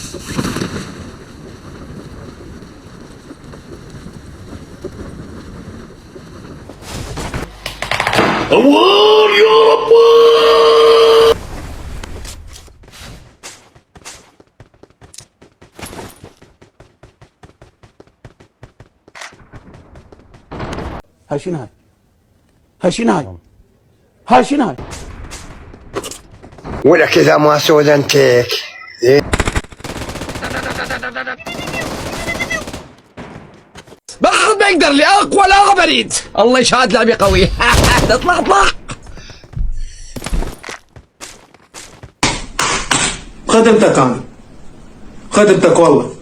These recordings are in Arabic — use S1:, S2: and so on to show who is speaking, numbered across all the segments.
S1: الله يا رب.
S2: هاي شنو هاي؟ هاي شنو هاي؟ هاي شنو هاي؟
S3: ولا كذا ما سودنتك.
S4: ما اقدر لي اقوى لا بريد. الله يشهد لعبي قوي. اطلع اطلع.
S5: خدمتك انا، خدمتك والله.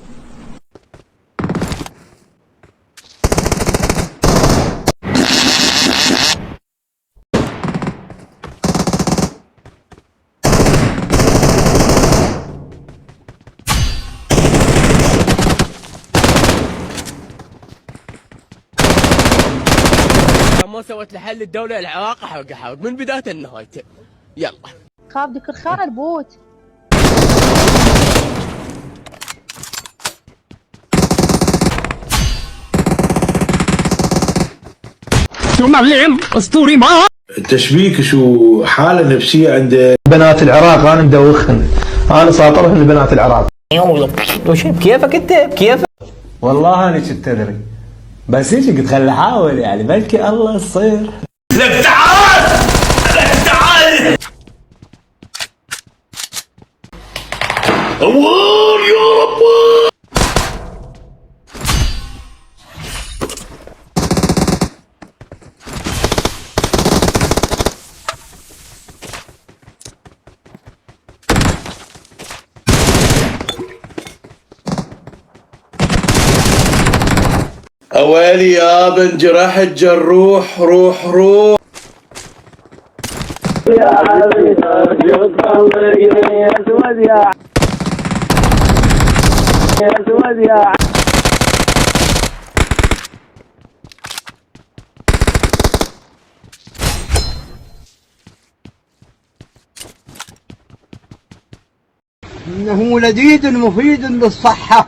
S4: ما سويت لحل الدولة العراق حوق من بداية لنهايته. يلا
S6: خاف ذكر خال بوت.
S4: شو معلم اسطوري ما
S1: التشبيك شو حالة نفسية عند
S7: بنات العراق. انا مدوخن، انا ساطرهن لبنات العراق.
S8: وش بكيفك انت بكيفك؟
S9: والله انا كنت ادري، بس ايش قلت خل احاول يعني بلكي الله تصير.
S1: لك تعال لك تعال. الله يا رب. اوالي يابا انجرحت جروح روح روح.
S8: يا حبيبي ارجوك يا اسود يا اسود يا
S3: إنه لذيذ مفيد للصحة.